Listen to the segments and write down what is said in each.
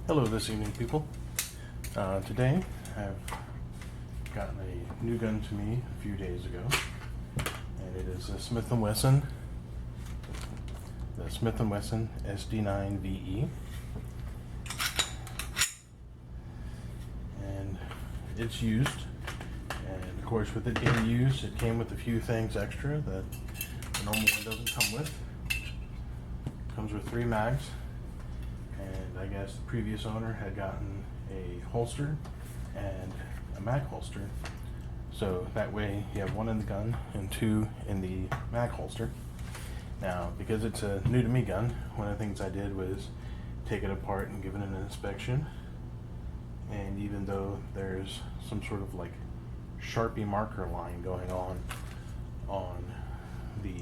Hello this evening, people. Today I've gotten a new gun to me a few days ago, and it is a Smith & Wesson, the Smith & Wesson SD9 VE, and it's used. And of course, with it being used, it came with a few things extra that the normal one doesn't come with. It comes with 3 mags. And I guess the previous owner had gotten a holster and a mag holster, so that way you have 1 in the gun and 2 in the mag holster. Now, because it's a new to me gun, one of the things I did was take it apart and give it an inspection. And even though there's some sort of like Sharpie marker line going on the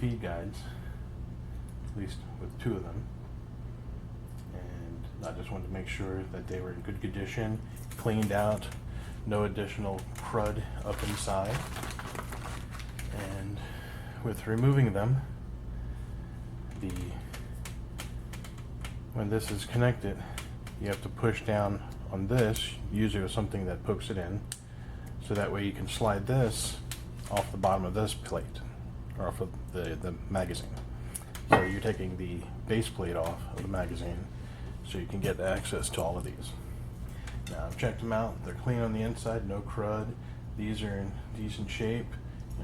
feed guides, at least with 2 of them, and I just wanted to make sure that they were in good condition, cleaned out, no additional crud up inside. And with removing them, when this is connected, you have to push down on this, usually with something that pokes it in, so that way you can slide this off the bottom of this plate, or off of the magazine. So you're taking the base plate off of the magazine so you can get access to all of these. Now, I've checked them out. They're clean on the inside, no crud. These are in decent shape,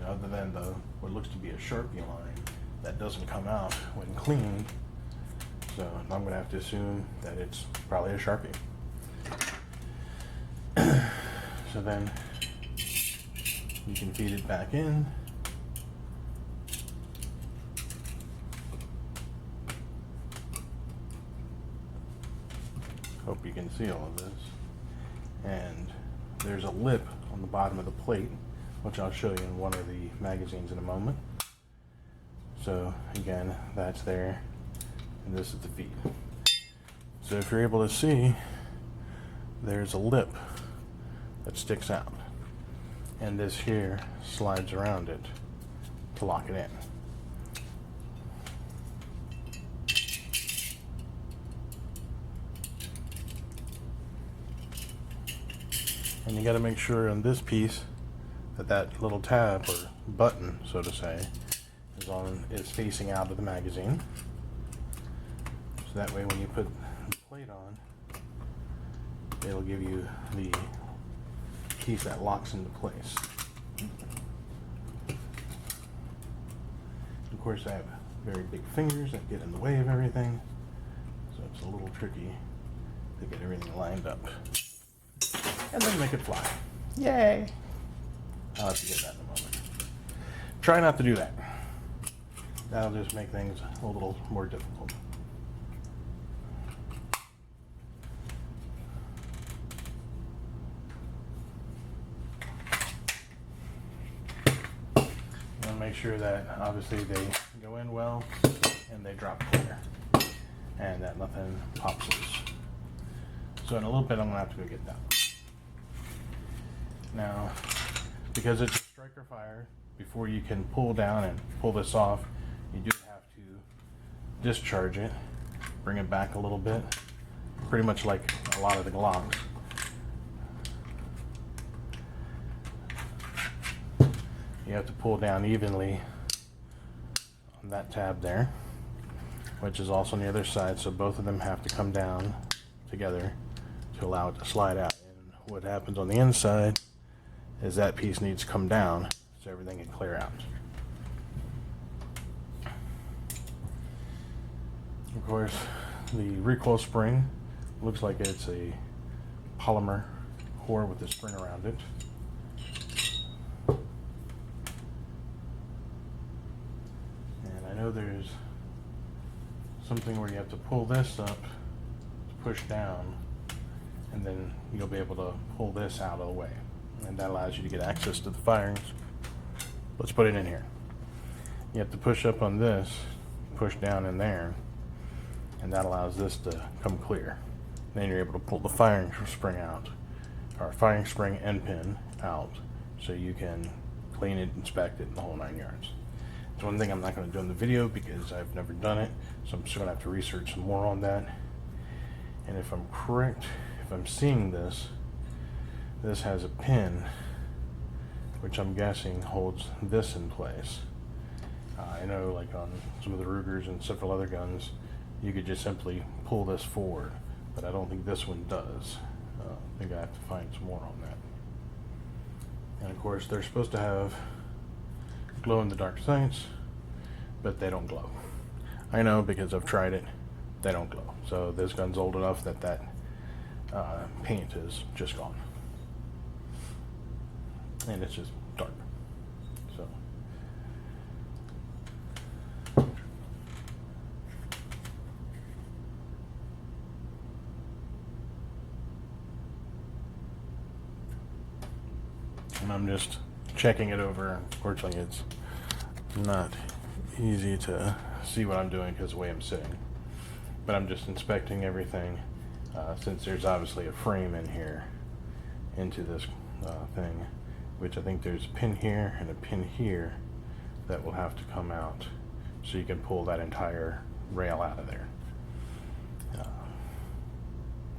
other than what looks to be a Sharpie line that doesn't come out when cleaned. So I'm going to have to assume that it's probably a Sharpie. So then you can feed it back in. Hope you can see all of this. And there's a lip on the bottom of the plate, which I'll show you in one of the magazines in a moment. So again, that's there, and this is the feed. So if you're able to see, there's a lip that sticks out, and this here slides around it to lock it in. And you got to make sure on this piece that that little tab or button, so to say, is facing out of the magazine. So that way when you put the plate on, it'll give you the piece that locks into place. Of course, I have very big fingers that get in the way of everything, so it's a little tricky to get everything lined up. And then make it fly. Yay! I'll have to get that in a moment. Try not to do that. That'll just make things a little more difficult. You want to make sure that obviously they go in well and they drop clear, and that nothing pops loose. So in a little bit I'm going to have to go get that. Now, because it's a striker fire, before you can pull down and pull this off, you do have to discharge it, bring it back a little bit, pretty much like a lot of the Glocks. You have to pull down evenly on that tab there, which is also on the other side, so both of them have to come down together to allow it to slide out. And what happens on the inside is that piece needs to come down so everything can clear out. Of course, the recoil spring looks like it's a polymer core with a spring around it. And I know there's something where you have to pull this up to push down, and then you'll be able to pull this out of the way. And that allows you to get access to the firings. Let's put it in here. You have to push up on this, push down in there, and that allows this to come clear. Then you're able to pull the firing spring out, or firing spring end pin out, so you can clean it, inspect it, and the whole 9 yards. It's one thing I'm not going to do in the video because I've never done it, so I'm just going to have to research some more on that And if I'm correct, if I'm seeing this, this has a pin, which I'm guessing holds this in place. I know, like on some of the Rugers and several other guns, you could just simply pull this forward, but I don't think this one does. I think I have to find some more on that. And of course, they're supposed to have glow-in-the-dark sights, but they don't glow. I know because I've tried it, they don't glow. So this gun's old enough that that paint is just gone. And it's just dark. So and I'm just checking it over. Unfortunately, it's not easy to see what I'm doing because of the way I'm sitting. But I'm just inspecting everything since there's obviously a frame in here into this thing, which I think there's a pin here and a pin here that will have to come out so you can pull that entire rail out of there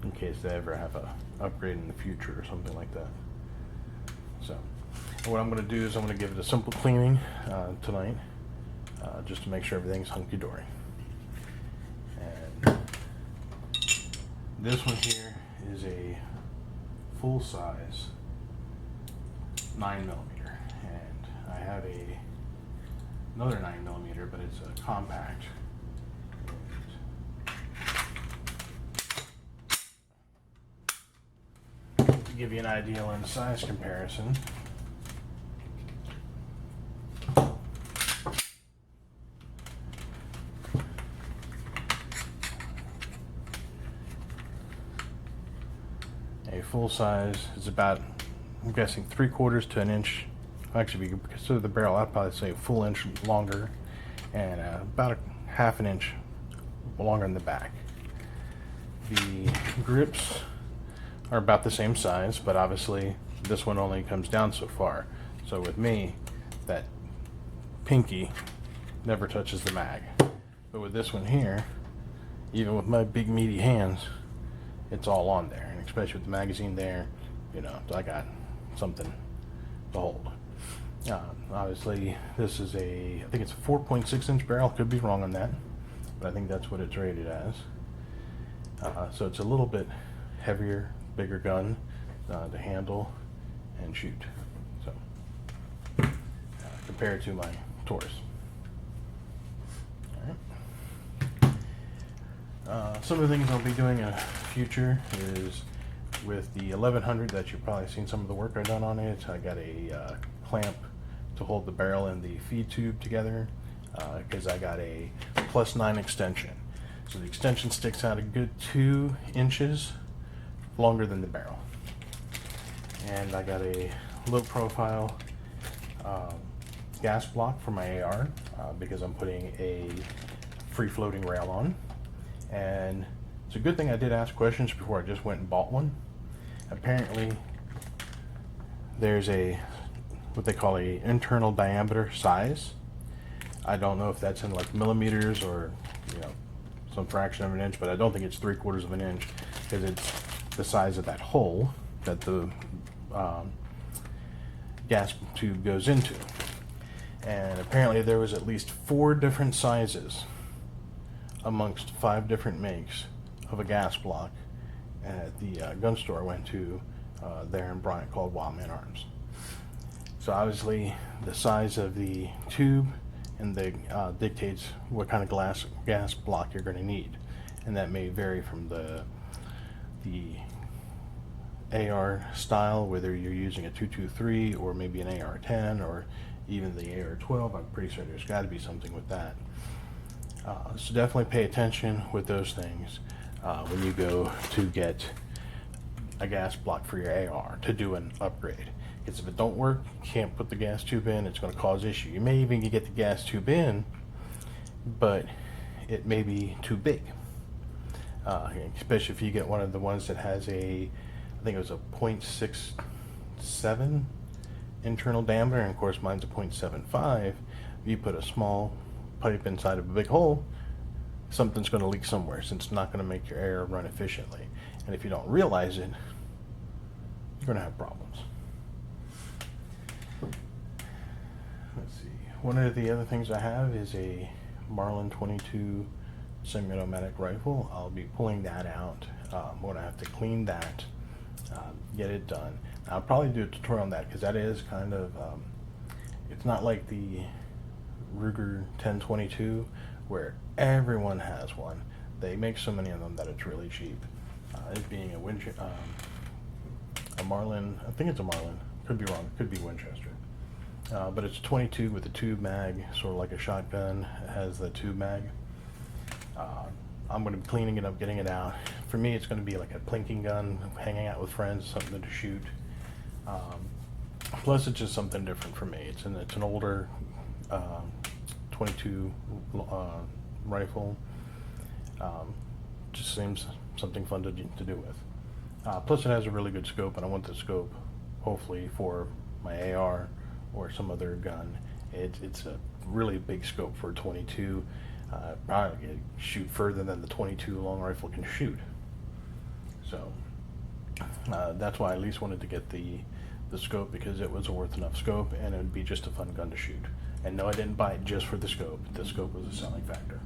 in case they ever have a upgrade in the future or something like that. So what I'm going to do is I'm going to give it a simple cleaning tonight just to make sure everything's hunky-dory. And this one here is a full-size 9mm, and I have another 9mm, but it's a compact. To give you an idea on the size comparison, a full size is about, I'm guessing, 3/4 to an inch. Actually, if you consider the barrel, I'd probably say a full inch longer, and about a half an inch longer in the back. The grips are about the same size, but obviously this one only comes down so far. So with me, that pinky never touches the mag. But with this one here, even with my big meaty hands, it's all on there. And especially with the magazine there, you know, I got something to hold. Obviously, this is I think it's a 4.6 inch barrel. Could be wrong on that, but I think that's what it's rated as. So it's a little bit heavier, bigger gun to handle and shoot. So compared to my Taurus. Some of the things I'll be doing in the future is with the 1100 that you've probably seen some of the work I've done on it. I got a clamp to hold the barrel and the feed tube together because I got a +9 extension. So the extension sticks out a good 2 inches longer than the barrel. And I got a low profile gas block for my AR because I'm putting a free floating rail on. And it's a good thing I did ask questions before I just went and bought one. Apparently there's what they call a internal diameter size. I don't know if that's in like millimeters or, you know, some fraction of an inch, but I don't think it's 3/4 of an inch because it's the size of that hole that the gas tube goes into. And apparently there was at least 4 different sizes amongst 5 different makes of a gas block at the gun store I went to there in Bryant called Wildman Arms. So obviously the size of the tube and dictates what kind of gas block you're going to need, and that may vary from the AR style, whether you're using a 223 or maybe an AR-10 or even the AR-12. I'm pretty sure there's got to be something with that. So definitely pay attention with those things when you go to get a gas block for your AR to do an upgrade. Because if it don't work, you can't put the gas tube in, it's going to cause issue. You may even get the gas tube in, but it may be too big. Especially if you get one of the ones that has I think it was a 0.67 internal diameter, and of course mine's a 0.75. If you put a small pipe inside of a big hole, something's going to leak somewhere, since it's not going to make your air run efficiently. And if you don't realize it, you're going to have problems. Let's see. One of the other things I have is a Marlin 22 semi-automatic rifle. I'll be pulling that out. I'm going to have to clean that, get it done. I'll probably do a tutorial on that, because that is kind of, it's not like the Ruger 1022 where everyone has one. They make so many of them that it's really cheap. It being a Marlin, I think it's a Marlin, could be wrong, could be Winchester. But it's 22 with a tube mag, sort of like a shotgun. It has the tube mag. I'm going to be cleaning it up, getting it out. For me, it's going to be like a plinking gun, hanging out with friends, something to shoot. Plus, it's just something different for me. It's an older 22 rifle. Just seems something fun to do with. Plus, it has a really good scope, and I want the scope, hopefully, for my AR or some other gun. It's a really big scope for a 22. Probably can shoot further than the 22 long rifle can shoot. So that's why I at least wanted to get the scope, because it was a worth enough scope, and it would be just a fun gun to shoot. And no, I didn't buy it just for the scope. The scope was a selling factor.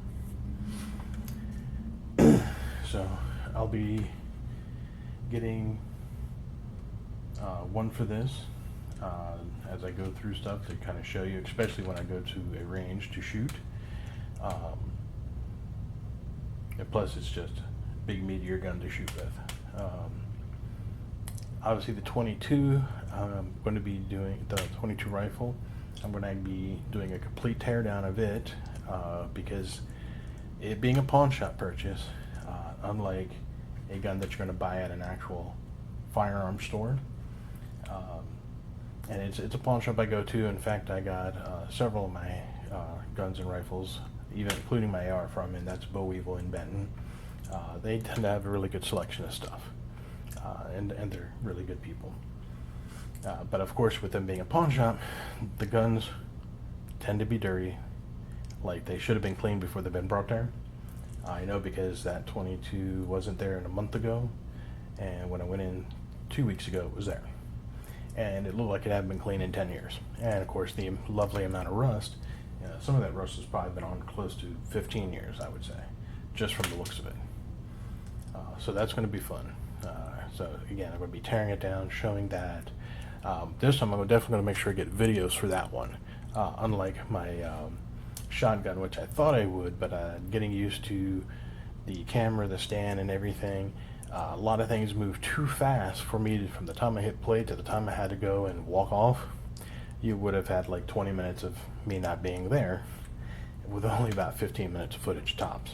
So I'll be getting one for this as I go through stuff to kind of show you, especially when I go to a range to shoot. And plus, it's just a big meteor gun to shoot with. Obviously, the 22, I'm going to be doing the 22 rifle. I'm going to be doing a complete teardown of it, because it being a pawn shop purchase, unlike a gun that you're going to buy at an actual firearm store, and it's a pawn shop I go to. In fact, I got several of my guns and rifles, even including my AR, from, and that's Bow Weevil in Benton. They tend to have a really good selection of stuff, and they're really good people. But of course, with them being a pawn shop, the guns tend to be dirty. Like, they should have been cleaned before they've been brought there. I know, because that 22 wasn't there a month ago, and when I went in 2 weeks ago, it was there. And it looked like it hadn't been cleaned in 10 years. And of course, the lovely amount of rust, some of that rust has probably been on close to 15 years, I would say, just from the looks of it. So that's going to be fun. So again, I'm going to be tearing it down, showing that. This time, I'm definitely going to make sure I get videos for that one. Unlike my shotgun, which I thought I would, but getting used to the camera, the stand, and everything, a lot of things move too fast for me to, from the time I hit play to the time I had to go and walk off. You would have had like 20 minutes of me not being there, with only about 15 minutes of footage tops.